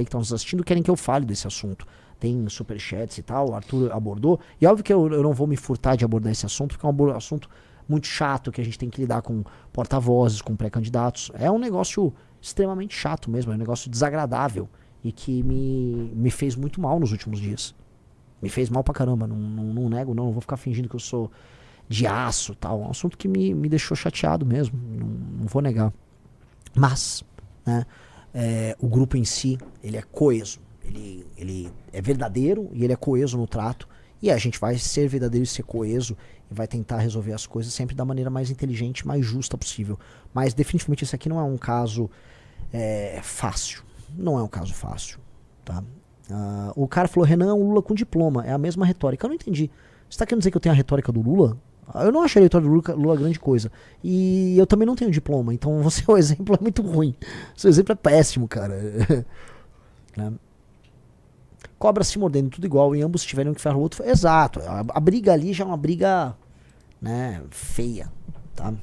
que estão nos assistindo querem que eu fale desse assunto. Tem superchats e tal, o Arthur abordou. E óbvio que eu não vou me furtar de abordar esse assunto, porque é um assunto muito chato, que a gente tem que lidar com porta-vozes, com pré-candidatos. É um negócio extremamente chato mesmo, é um negócio desagradável e que me fez muito mal nos últimos dias. Me fez mal pra caramba, não nego, não vou ficar fingindo que eu sou de aço e tal. É um assunto que me deixou chateado mesmo, não vou negar. Mas, né, o grupo em si, ele é coeso, ele é verdadeiro e ele é coeso no trato. E a gente vai ser verdadeiro e ser coeso e vai tentar resolver as coisas sempre da maneira mais inteligente, mais justa possível. Mas definitivamente esse aqui não é um caso fácil. Não é um caso fácil, tá? O cara falou, Renan, o Lula com diploma. É a mesma retórica. Eu não entendi. Você tá querendo dizer que eu tenho a retórica do Lula? Eu não achei a retórica do Lula grande coisa. E eu também não tenho diploma. Então você, o exemplo é muito ruim. Seu exemplo é péssimo, cara. Né? Cobra se mordendo, tudo igual, e ambos tiveram que ferrar o outro. Exato, a briga ali já é uma briga, né, feia, tá?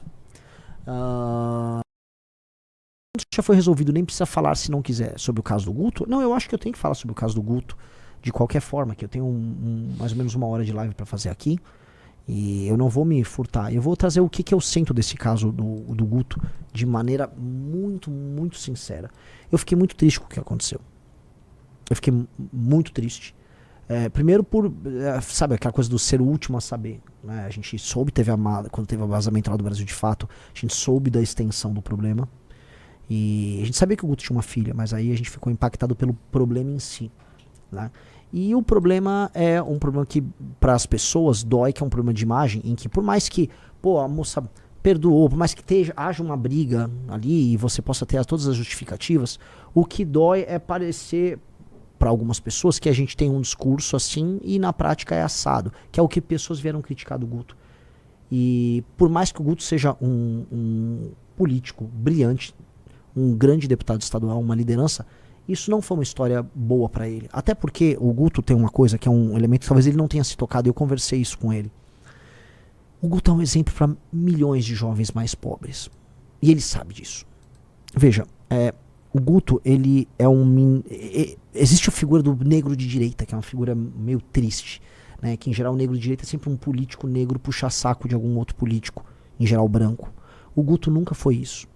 Já foi resolvido, nem precisa falar se não quiser sobre o caso do Guto. Não, eu acho que eu tenho que falar sobre o caso do Guto de qualquer forma, que eu tenho mais ou menos 1 hora de live pra fazer aqui, e eu não vou me furtar. Eu vou trazer o que eu sinto desse caso do Guto de maneira muito, muito sincera. Eu fiquei muito triste com o que aconteceu. Eu fiquei muito triste. Primeiro por, sabe, aquela coisa do ser o último a saber. Né? A gente soube, quando teve o vazamento lá do Brasil de Fato, a gente soube da extensão do problema. E a gente sabia que o Guto tinha uma filha, mas aí a gente ficou impactado pelo problema em si. Né? E o problema é um problema que para as pessoas dói, que é um problema de imagem, em que por mais que, pô, a moça perdoou, por mais que haja uma briga ali e você possa ter todas as justificativas, o que dói é parecer para algumas pessoas que a gente tem um discurso assim e na prática é assado, que é o que pessoas vieram criticar do Guto. E por mais que o Guto seja um político brilhante, um grande deputado estadual, uma liderança, isso não foi uma história boa para ele. Até porque o Guto tem uma coisa que é um elemento que talvez ele não tenha se tocado, e eu conversei isso com ele. O Guto é um exemplo para milhões de jovens mais pobres. E ele sabe disso. Veja, o Guto, ele é existe a figura do negro de direita, que é uma figura meio triste, né? Que em geral o negro de direita é sempre um político negro puxa-saco de algum outro político, em geral branco. O Guto nunca foi isso.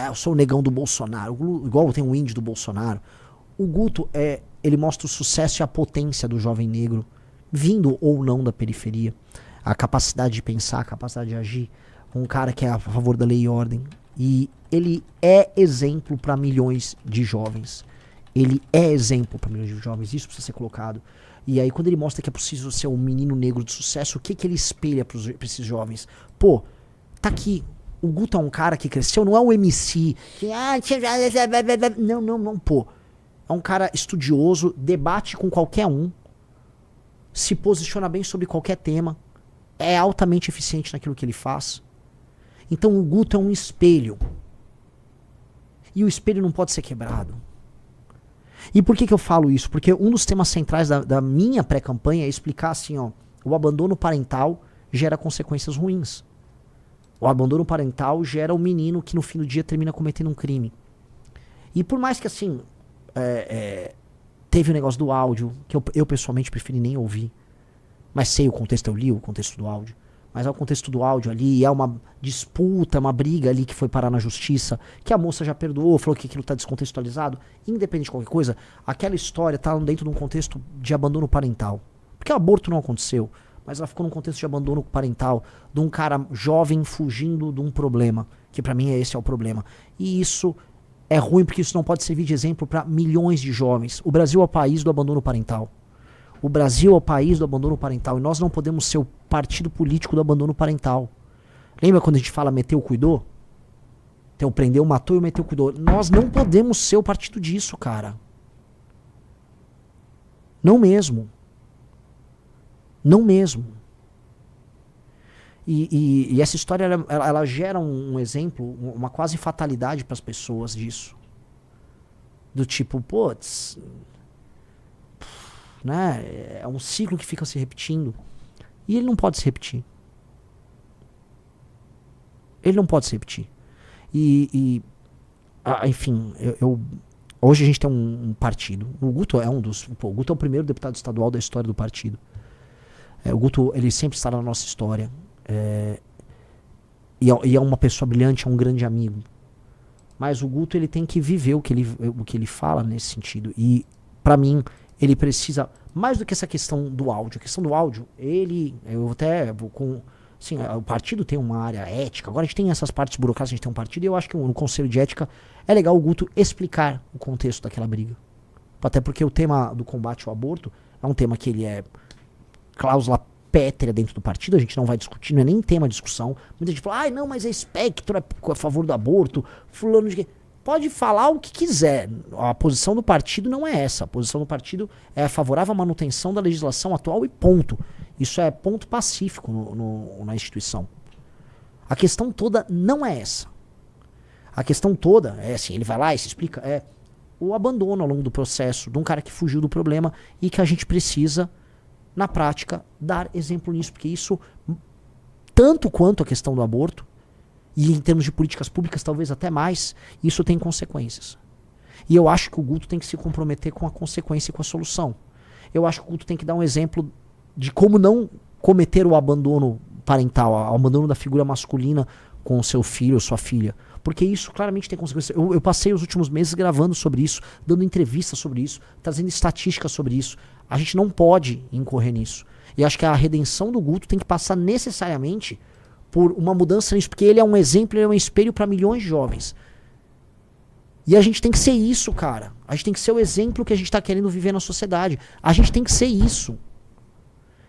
Eu sou o negão do Bolsonaro, igual tem um índio do Bolsonaro. O Guto, ele mostra o sucesso e a potência do jovem negro, vindo ou não da periferia. A capacidade de pensar, a capacidade de agir. Um cara que é a favor da lei e ordem. E ele é exemplo para milhões de jovens. Ele é exemplo para milhões de jovens. Isso precisa ser colocado. E aí quando ele mostra que é possível ser um menino negro de sucesso, o que ele espelha para esses jovens? Pô, tá aqui. O Guto é um cara que cresceu, não é um MC. Que, não, pô. É um cara estudioso, debate com qualquer um, se posiciona bem sobre qualquer tema, é altamente eficiente naquilo que ele faz. Então o Guto é um espelho. E o espelho não pode ser quebrado. E por que eu falo isso? Porque um dos temas centrais da minha pré-campanha é explicar assim, ó, o abandono parental gera consequências ruins. O abandono parental gera um menino que no fim do dia termina cometendo um crime. E por mais que assim, teve o negócio do áudio, que eu pessoalmente preferi nem ouvir, mas sei o contexto, eu li o contexto do áudio, mas é o contexto do áudio ali, é uma disputa, uma briga ali que foi parar na justiça, que a moça já perdoou, falou que aquilo está descontextualizado, independente de qualquer coisa, aquela história está dentro de um contexto de abandono parental. Porque o aborto não aconteceu, mas ela ficou num contexto de abandono parental, de um cara jovem fugindo de um problema, que pra mim esse é o problema. E isso é ruim porque isso não pode servir de exemplo para milhões de jovens. O Brasil é o país do abandono parental. O Brasil é o país do abandono parental e nós não podemos ser o partido político do abandono parental. Lembra quando a gente fala meteu, cuidou? Então prendeu, matou e meteu, cuidou. Nós não podemos ser o partido disso, cara. Não mesmo. Não mesmo. E essa história, ela gera um exemplo, uma quase fatalidade para as pessoas disso. Do tipo, putz, né? É um ciclo que fica se repetindo. E ele não pode se repetir. Ele não pode se repetir. Enfim, Hoje a gente tem um partido. O Guto é um dos. Pô, o Guto é o primeiro deputado estadual da história do partido. O Guto, ele sempre está na nossa história. E é uma pessoa brilhante, é um grande amigo. Mas o Guto, ele tem que viver o que ele fala nesse sentido. E, pra mim, ele precisa, mais do que essa questão do áudio. A questão do áudio, eu até vou com... Assim, o partido tem uma área ética. Agora a gente tem essas partes burocráticas, a gente tem um partido. E eu acho que no Conselho de Ética é legal o Guto explicar o contexto daquela briga. Até porque o tema do combate ao aborto é um tema que ele é cláusula pétrea dentro do partido. A gente não vai discutir, não é nem tema de discussão. Muita gente fala, não, mas é espectro, é a favor do aborto, fulano de... Pode falar o que quiser. A posição do partido não é essa. A posição do partido é favorável à manutenção da legislação atual e ponto. Isso é ponto pacífico na instituição. A questão toda não é essa. A questão toda é assim, ele vai lá e se explica, é o abandono ao longo do processo de um cara que fugiu do problema e que a gente precisa, na prática, dar exemplo nisso. Porque isso, tanto quanto a questão do aborto, e em termos de políticas públicas, talvez até mais, isso tem consequências. E eu acho que o Guto tem que se comprometer com a consequência e com a solução. Eu acho que o Guto tem que dar um exemplo de como não cometer o abandono parental, o abandono da figura masculina com o seu filho ou sua filha. Porque isso claramente tem consequências. Eu passei os últimos meses gravando sobre isso, dando entrevistas sobre isso, trazendo estatísticas sobre isso. A gente não pode incorrer nisso. E acho que a redenção do Guto tem que passar necessariamente por uma mudança nisso, porque ele é um exemplo, ele é um espelho para milhões de jovens. E a gente tem que ser isso, cara. A gente tem que ser o exemplo que a gente tá querendo viver na sociedade. A gente tem que ser isso.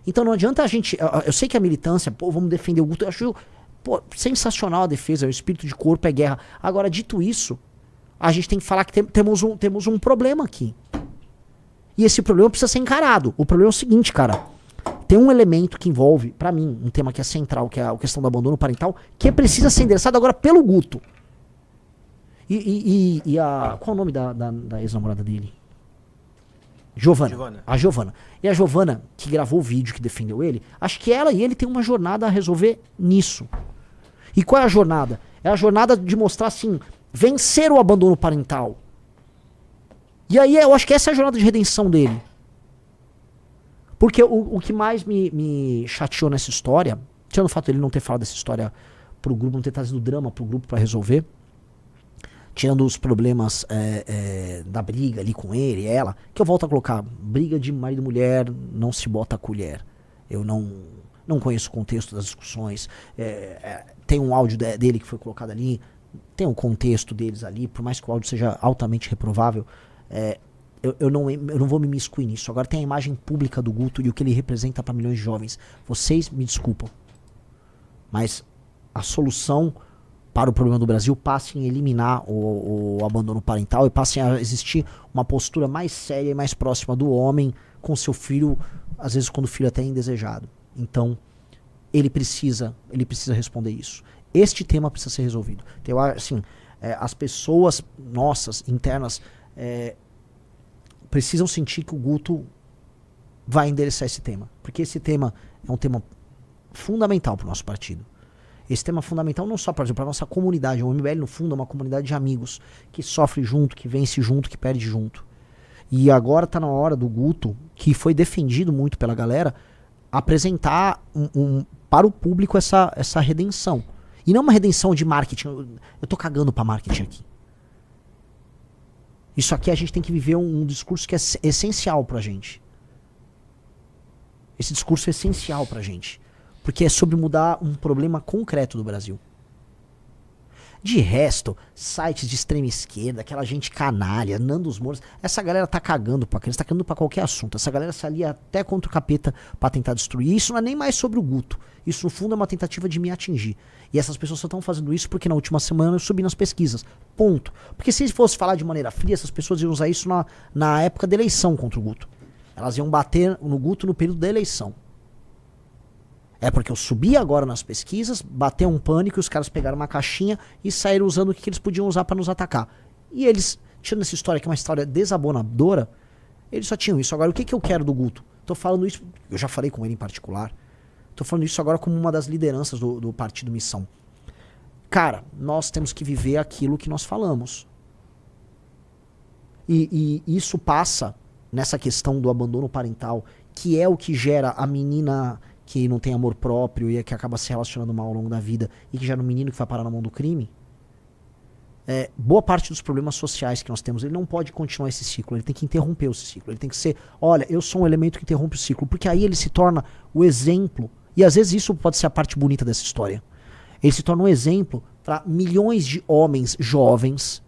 Então não adianta a gente... Eu sei que a militância, vamos defender o Guto, eu acho sensacional a defesa, o espírito de corpo é guerra. Agora, dito isso, a gente tem que falar que temos um problema aqui. E esse problema precisa ser encarado. O problema é o seguinte, cara. Tem um elemento que envolve, pra mim, um tema que é central, que é a questão do abandono parental, que precisa ser endereçado agora pelo Guto. Qual é o nome da ex-namorada dele? Giovana. A Giovana. E a Giovana, que gravou o vídeo, que defendeu ele, acho que ela e ele têm uma jornada a resolver nisso. E qual é a jornada? É a jornada de mostrar, assim, vencer o abandono parental. E aí eu acho que essa é a jornada de redenção dele. Porque o que mais me chateou nessa história, tirando o fato de ele não ter falado dessa história pro grupo, não ter trazido drama pro grupo pra resolver, tirando os problemas da briga ali com ele e ela, que eu volto a colocar, briga de marido e mulher, não se bota a colher. Eu não conheço o contexto das discussões, tem um áudio dele que foi colocado ali, tem um contexto deles ali, por mais que o áudio seja altamente reprovável, eu não vou me imiscuir nisso. Agora tem a imagem pública do Guto e o que ele representa para milhões de jovens. Vocês me desculpam, mas a solução para o problema do Brasil passa em eliminar o abandono parental e passa a existir uma postura mais séria e mais próxima do homem com seu filho, às vezes quando o filho até é indesejado. Então, ele precisa responder isso. Este tema precisa ser resolvido. Então, assim, as pessoas nossas, internas, precisam sentir que o Guto vai endereçar esse tema. Porque esse tema é um tema fundamental para o nosso partido. Esse tema é fundamental não só para a nossa comunidade. O MBL, no fundo, é uma comunidade de amigos que sofre junto, que vence junto, que perde junto. E agora está na hora do Guto, que foi defendido muito pela galera, apresentar para o público essa redenção. E não uma redenção de marketing. Eu tô cagando para marketing aqui. Isso aqui a gente tem que viver um discurso que é essencial pra gente. Esse discurso é essencial pra gente. Porque é sobre mudar um problema concreto do Brasil. De resto, sites de extrema esquerda, aquela gente canalha, Nandos Moura, essa galera tá cagando pra criança, tá cagando pra qualquer assunto. Essa galera se alia até contra o capeta pra tentar destruir. Isso não é nem mais sobre o Guto. Isso, no fundo, é uma tentativa de me atingir. E essas pessoas só estão fazendo isso porque na última semana eu subi nas pesquisas. Ponto. Porque se fosse falar de maneira fria, essas pessoas iam usar isso na época da eleição contra o Guto. Elas iam bater no Guto no período da eleição. É porque eu subi agora nas pesquisas, bateu um pânico, os caras pegaram uma caixinha e saíram usando o que eles podiam usar pra nos atacar. E eles, tirando essa história que é uma história desabonadora, eles só tinham isso. Agora, o que eu quero do Guto? Tô falando isso, eu já falei com ele em particular, tô falando isso agora como uma das lideranças do Partido Missão. Cara, nós temos que viver aquilo que nós falamos. E isso passa nessa questão do abandono parental, que é o que gera a menina que não tem amor próprio e que acaba se relacionando mal ao longo da vida e que gera um menino que vai parar na mão do crime. Boa parte dos problemas sociais que nós temos, ele não pode continuar esse ciclo, ele tem que interromper esse ciclo, ele tem que ser, olha, eu sou um elemento que interrompe o ciclo, porque aí ele se torna o exemplo, e às vezes isso pode ser a parte bonita dessa história, ele se torna um exemplo para milhões de homens jovens,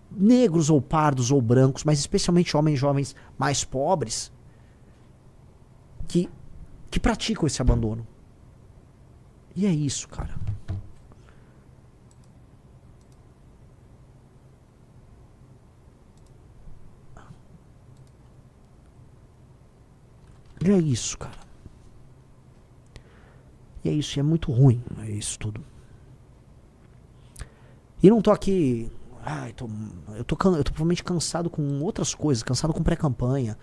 negros ou pardos ou brancos, mas especialmente homens jovens mais pobres, que praticam esse abandono. E é isso, cara. E é isso, cara. E é isso, e é muito ruim, é isso tudo. E não tô aqui... eu tô provavelmente cansado com outras coisas, cansado com pré-campanha,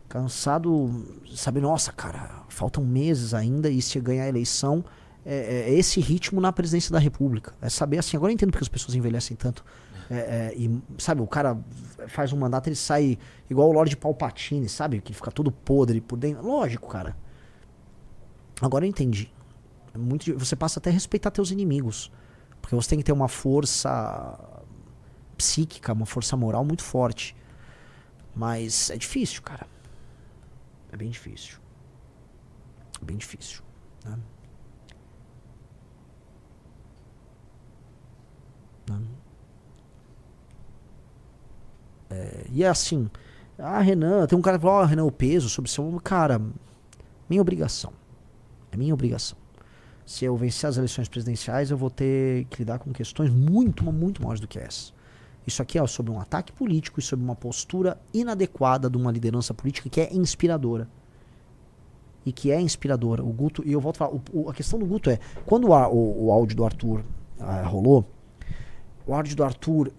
cansado, sabe, nossa, cara, faltam meses ainda e se ganhar a eleição, é esse ritmo na presidência da República. É saber assim, agora eu entendo porque as pessoas envelhecem tanto. E, sabe, o cara faz um mandato, ele sai igual o Lorde Palpatine, sabe, que fica todo podre por dentro. Lógico, cara. Agora eu entendi. Você passa até a respeitar teus inimigos. Porque você tem que ter uma força psíquica, uma força moral muito forte. Mas é difícil, cara. É bem difícil. É bem difícil, né? E é assim, Renan, tem um cara que falou, Renan, o peso sobre seu... Cara, minha obrigação. É minha obrigação. Se eu vencer as eleições presidenciais, eu vou ter que lidar com questões muito maiores do que essa. Isso aqui é sobre um ataque político e sobre uma postura inadequada de uma liderança política que é inspiradora. E que é inspiradora. O Guto, e eu volto a falar, a questão do Guto é, quando o áudio do Arthur rolou, o áudio do Arthur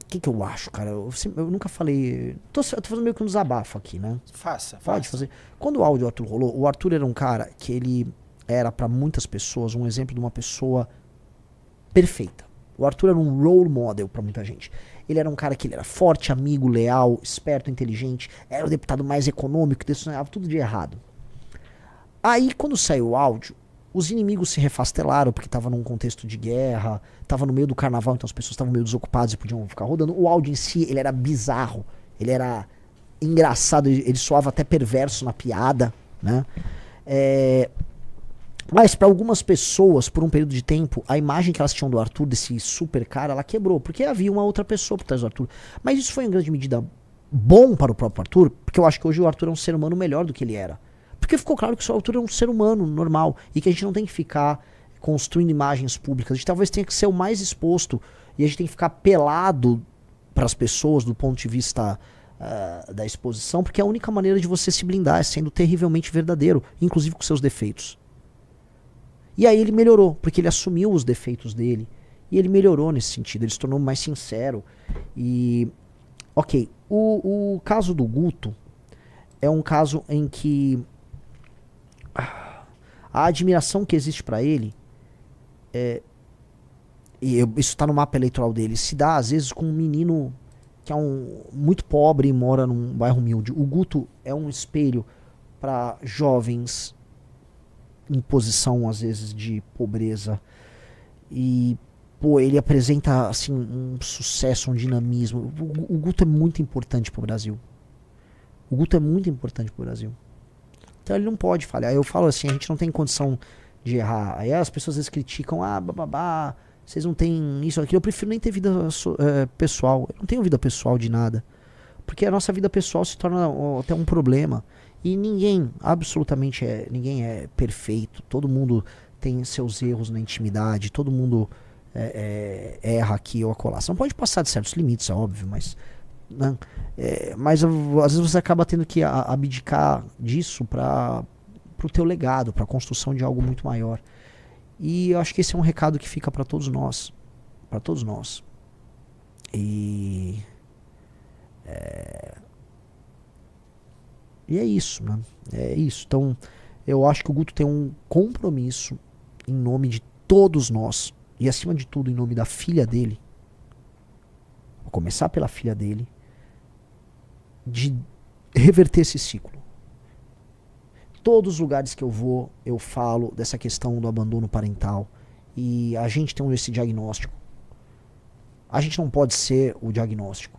o que eu acho, cara? Eu nunca falei. Eu tô fazendo meio que um desabafo aqui, né? Faça. Pode fazer. Quando o áudio do Arthur rolou, o Arthur era um cara que ele era pra muitas pessoas um exemplo de uma pessoa perfeita. O Arthur era um role model pra muita gente. Ele era um cara que ele era forte, amigo, leal, esperto, inteligente, era o deputado mais econômico, decissionava tudo de errado. Aí, quando saiu o áudio, os inimigos se refastelaram porque tava num contexto de guerra, tava no meio do carnaval, então as pessoas estavam meio desocupadas e podiam ficar rodando. O áudio em si, ele era bizarro, ele era engraçado, ele soava até perverso na piada, né? Mas para algumas pessoas, por um período de tempo, a imagem que elas tinham do Arthur, desse super cara, ela quebrou, porque havia uma outra pessoa por trás do Arthur. Mas isso foi em grande medida bom para o próprio Arthur, porque eu acho que hoje o Arthur é um ser humano melhor do que ele era. Porque ficou claro que o Arthur é um ser humano normal e que a gente não tem que ficar construindo imagens públicas. A gente talvez tenha que ser o mais exposto e a gente tem que ficar pelado para as pessoas do ponto de vista da exposição, porque é a única maneira de você se blindar é sendo terrivelmente verdadeiro, inclusive com seus defeitos. E aí ele melhorou, porque ele assumiu os defeitos dele e ele melhorou nesse sentido, ele se tornou mais sincero. E, ok, o caso do Guto é um caso em que a admiração que existe pra ele isso está no mapa eleitoral dele, se dá às vezes com um menino que é muito pobre e mora num bairro humilde. O Guto é um espelho para jovens em posição às vezes de pobreza e ele apresenta assim um sucesso, um dinamismo. O Guto é muito importante pro Brasil. O Guto é muito importante pro Brasil. Então ele não pode falhar. Eu falo assim, a gente não tem condição de errar. Aí as pessoas às vezes criticam, vocês não têm isso, aquilo. Eu prefiro nem ter vida pessoal. Eu não tenho vida pessoal de nada. Porque a nossa vida pessoal se torna até um problema. E ninguém, absolutamente ninguém é perfeito. Todo mundo tem seus erros na intimidade. Todo mundo erra aqui ou acolá. Você não pode passar de certos limites, é óbvio, mas... Né? Mas às vezes você acaba tendo que abdicar disso para o teu legado, para a construção de algo muito maior. E eu acho que esse é um recado que fica para todos nós, e é isso, né? É isso. Então eu acho que o Guto tem um compromisso em nome de todos nós e acima de tudo em nome da filha dele. começar pela filha dele, de reverter esse ciclo. Todos os lugares que eu vou, eu falo dessa questão do abandono parental. E a gente tem esse diagnóstico. A gente não pode ser o diagnóstico.